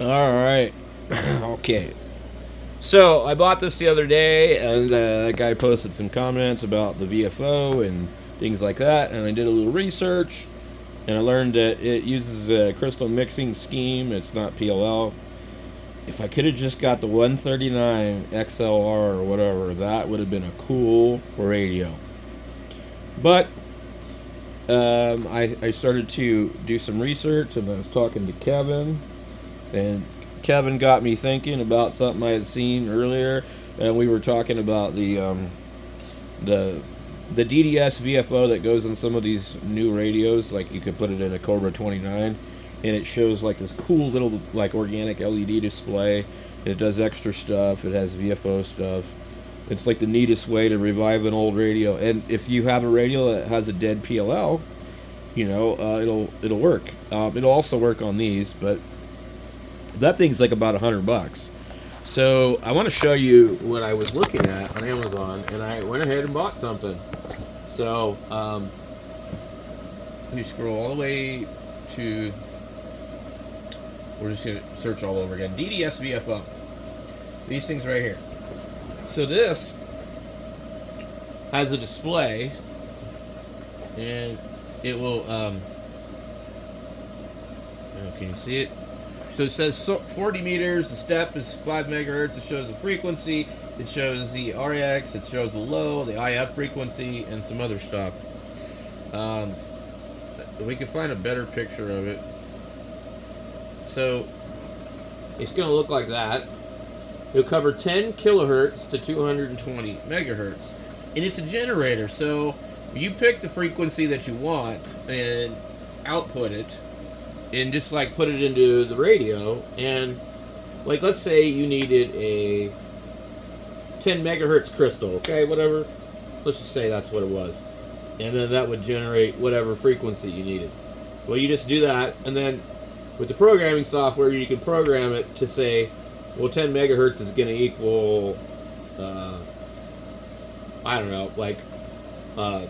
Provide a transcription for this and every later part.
All right. Okay. So I bought this the other day, and that guy posted some comments about the VFO and things like that. And I did a little research, and I learned that it uses a crystal mixing scheme. It's not PLL. If I could have just got the 139 XLR or whatever, that would have been a cool radio. But I started to do some research, and I was talking to Kevin, and Kevin got me thinking about something I had seen earlier, and we were talking about the the DDS VFO that goes in some of these new radios. Like you could put it in a Cobra 29, and it shows like this cool little like organic LED display. It does extra stuff. It has VFO stuff. It's like the neatest way to revive an old radio. And if you have a radio that has a dead PLL, it'll work. It'll also work on these, but that thing's like about $100. So I want to show you what I was looking at on Amazon, and I went ahead and bought something. So let me scroll all the way to. We're just gonna search all over again. DDS VFO. These things right here. So this has a display, and it will. Can you see it? So it says 40 meters. The step is 5 megahertz. It shows the frequency. It shows the RX. It shows the low, the IF frequency, and some other stuff. We can find a better picture of it. So it's going to look like that. It'll cover 10 kilohertz to 220 megahertz, and it's a generator. So you pick the frequency that you want and output it, and just like put it into the radio. And like, let's say you needed a 10 megahertz crystal, okay, whatever. Let's just say that's what it was, and then that would generate whatever frequency you needed. Well, you just do that, and then with the programming software, you can program it to say, well, 10 megahertz is going to equal, I don't know, like 21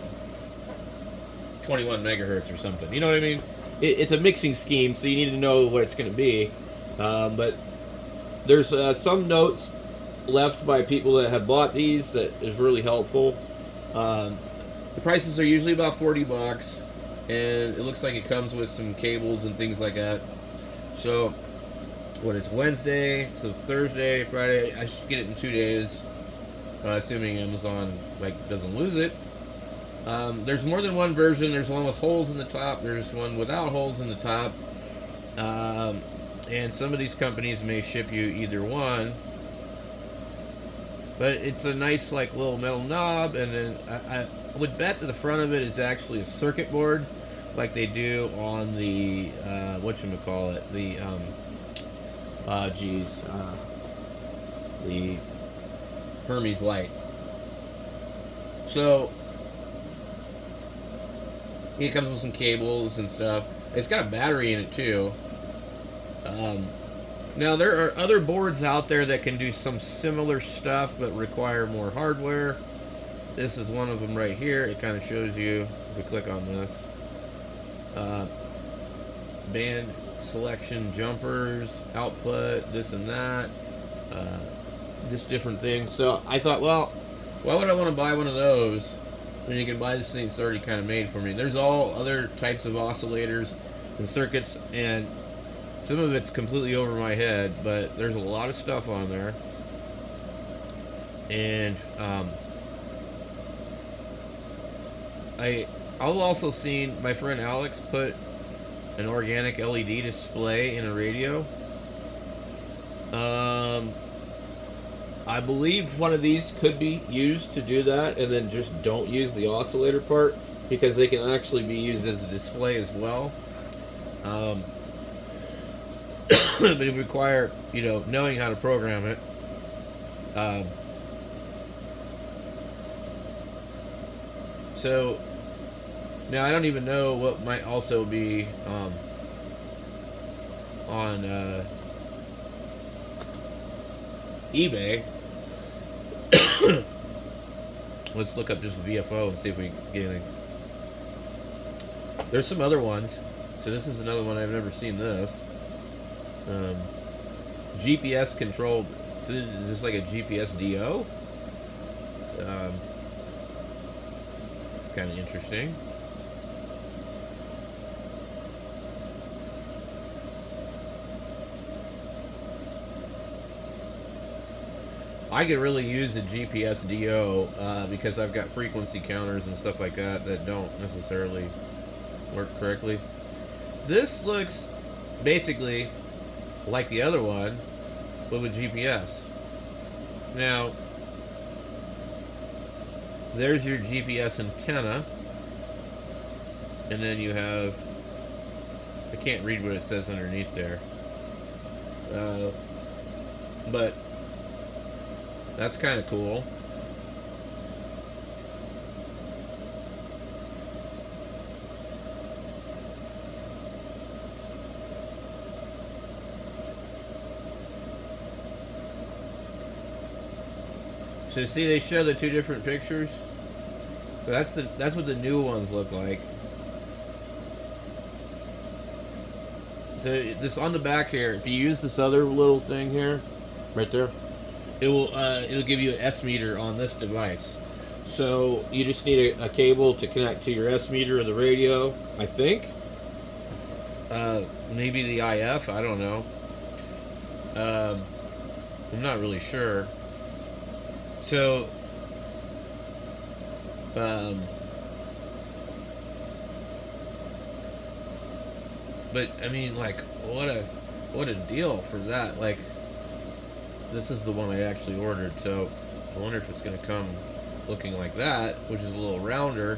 megahertz or something. You know what I mean? It's a mixing scheme, so you need to know what it's going to be. But there's some notes left by people that have bought these that is really helpful. The prices are usually about $40, and it looks like it comes with some cables and things like that. So, what is Wednesday? So Thursday, Friday. I should get it in 2 days, assuming Amazon doesn't lose it. There's more than one version. There's one with holes in the top. There's one without holes in the top. And some of these companies may ship you either one. But it's a nice little metal knob, and then I would bet that the front of it is actually a circuit board, like they do on the whatchamacallit, the the Hermes light. So it comes with some cables and stuff. It's got a battery in it too. Now there are other boards out there that can do some similar stuff but require more hardware. This is one of them right here. It kind of shows you, if we click on this, band selection, jumpers, output, this and that, just different things. So I thought, well, why would I want to buy one of those when you can buy this thing that's already kind of made for me? There's all other types of oscillators and circuits, and some of it's completely over my head, but there's a lot of stuff on there. And I've also seen my friend Alex put an organic LED display in a radio. I believe one of these could be used to do that, and then just don't use the oscillator part, because they can actually be used as a display as well. But it would require, knowing how to program it. So now I don't even know what might also be on eBay. Let's look up just VFO and see if we can get anything. There's some other ones. So this is another one. I've never seen this. GPS controlled. Is this like a GPS DO? It's kind of interesting. I could really use a GPS DO because I've got frequency counters and stuff like that that don't necessarily work correctly. This looks basically like the other one, but with GPS. Now, there's your GPS antenna, and then you have, I can't read what it says underneath there, but that's kind of cool. So see, they show the two different pictures. So that's what the new ones look like. So this on the back here, if you use this other little thing here, right there, it'll give you an S meter on this device. So you just need a cable to connect to your S meter of the radio, I think. Maybe the IF, I don't know. I'm not really sure. So, but I mean, like, what a deal for that. Like, this is the one I actually ordered, so I wonder if it's gonna come looking like that, which is a little rounder.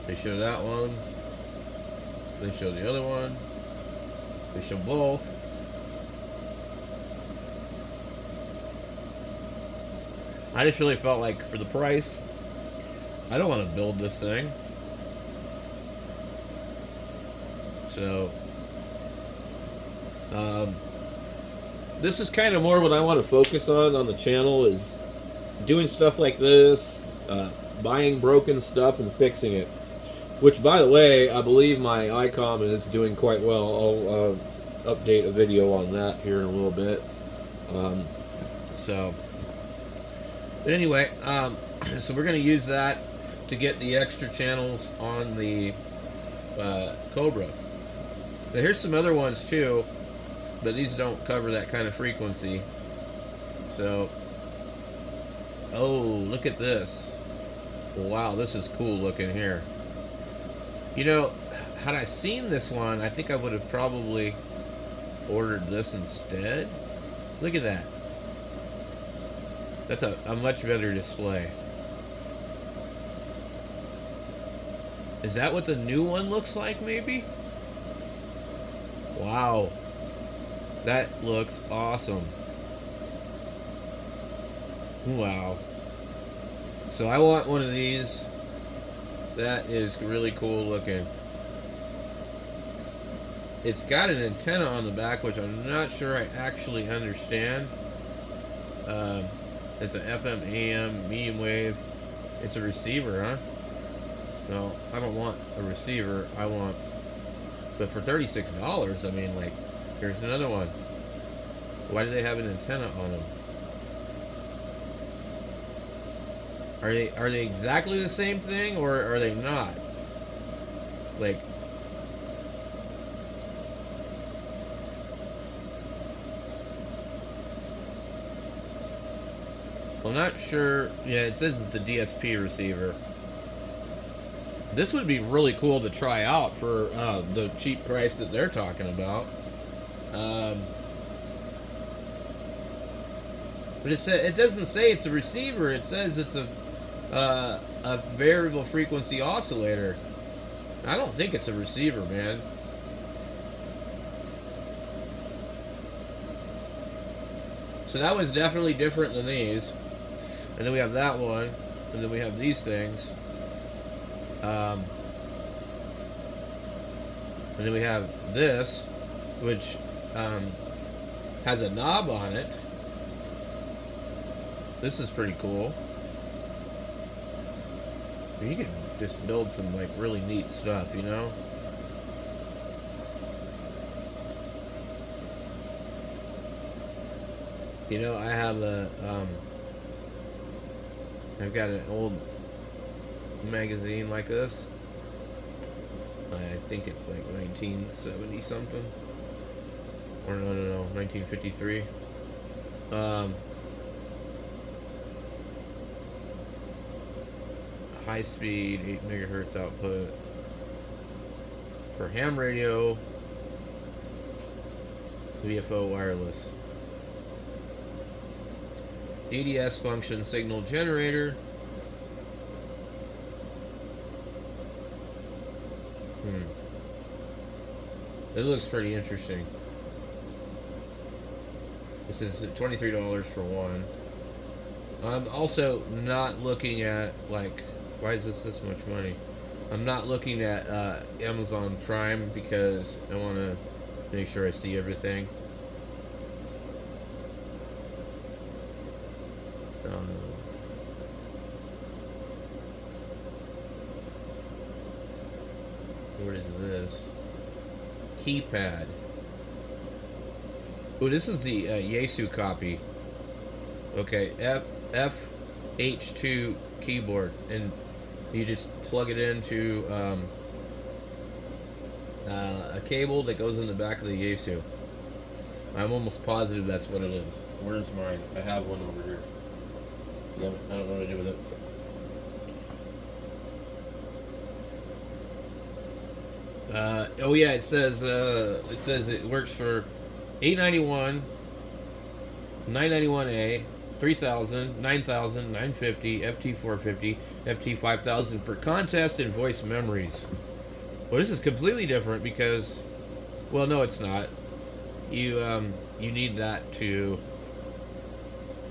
They show that one. They show the other one. They show both. I just really felt like for the price, I don't want to build this thing. So, this is kind of more what I want to focus on the channel, is doing stuff like this, buying broken stuff and fixing it. Which, by the way, I believe my ICOM is doing quite well. I'll update a video on that here in a little bit. But anyway, so we're going to use that to get the extra channels on the Cobra. Now here's some other ones too, but these don't cover that kind of frequency. So, oh, look at this. Wow, this is cool looking here. You know, had I seen this one, I think I would have probably ordered this instead. Look at that. That's a much better display. Is that what the new one looks like, maybe? Wow. That looks awesome. Wow. So I want one of these. That is really cool looking. It's got an antenna on the back, which I'm not sure I actually understand. It's an FM, AM, medium wave. It's a receiver, huh? No, I don't want a receiver. I want... But for $36, I mean, like, here's another one. Why do they have an antenna on them? Are they exactly the same thing, or are they not? Like... I'm not sure. Yeah, it says it's a DSP receiver. This would be really cool to try out for the cheap price that they're talking about. But it doesn't say it's a receiver. It says it's a variable frequency oscillator. I don't think it's a receiver, man. So that was definitely different than these. And then we have that one, and then we have these things. And then we have this, which has a knob on it. This is pretty cool. You can just build some like really neat stuff, you know? You know, I have I've got an old magazine like this. I think it's like 1970 something. Or no, 1953. High speed, 8 megahertz output for ham radio, VFO wireless. DDS function signal generator. It looks pretty interesting. This is $23 for one. I'm also not looking at, like, why is this much money? I'm not looking at Amazon Prime because I want to make sure I see everything. What is this? Keypad. Oh, this is the Yaesu copy. Okay, FH2 keyboard, and you just plug it into a cable that goes in the back of the Yaesu. I'm almost positive that's what it is. Where's mine? I have one over here. Yep, I don't know what to do with it. Oh yeah, it says it works for 891, 991A, 3000, 9000, 950, FT450, FT5000 for contest and voice memories. Well, this is completely different because, well, no, it's not. You need that to.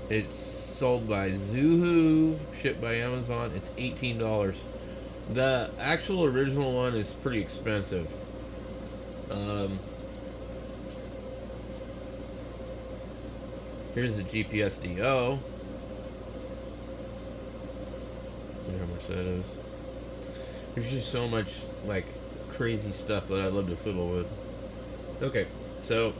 It's sold by Zuhu, shipped by Amazon. It's $18. The actual original one is pretty expensive. Here's the GPS DO. How much that is. There's just so much like crazy stuff that I'd love to fiddle with. Okay, so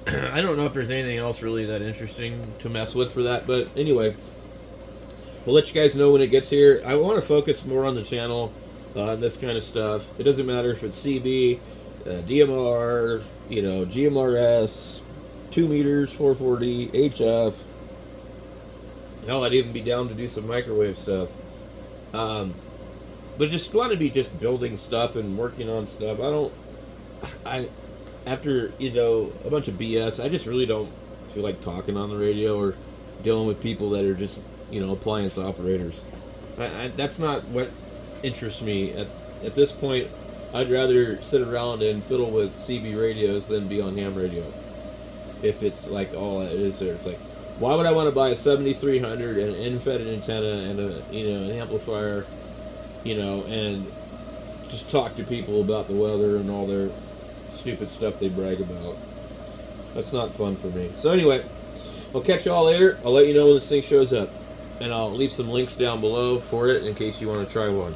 I don't know if there's anything else really that interesting to mess with for that, but anyway, we'll let you guys know when it gets here. I want to focus more on the channel on this kind of stuff. It doesn't matter if it's CB, DMR, you know, GMRS, 2 meters, 440, HF. Hell, I'd even be down to do some microwave stuff. But just want to be just building stuff and working on stuff. After, you know, a bunch of BS, I just really don't feel like talking on the radio or dealing with people that are just, you know, appliance operators. That's not what interests me. At this point, I'd rather sit around and fiddle with CB radios than be on ham radio. If it's like all it is there. It's like, why would I want to buy a 7300 and an end-fed antenna and a, you know, an amplifier, you know, and just talk to people about the weather and all their stupid stuff they brag about? That's not fun for me. So anyway, I'll catch you all later. I'll let you know when this thing shows up, and I'll leave some links down below for it in case you want to try one.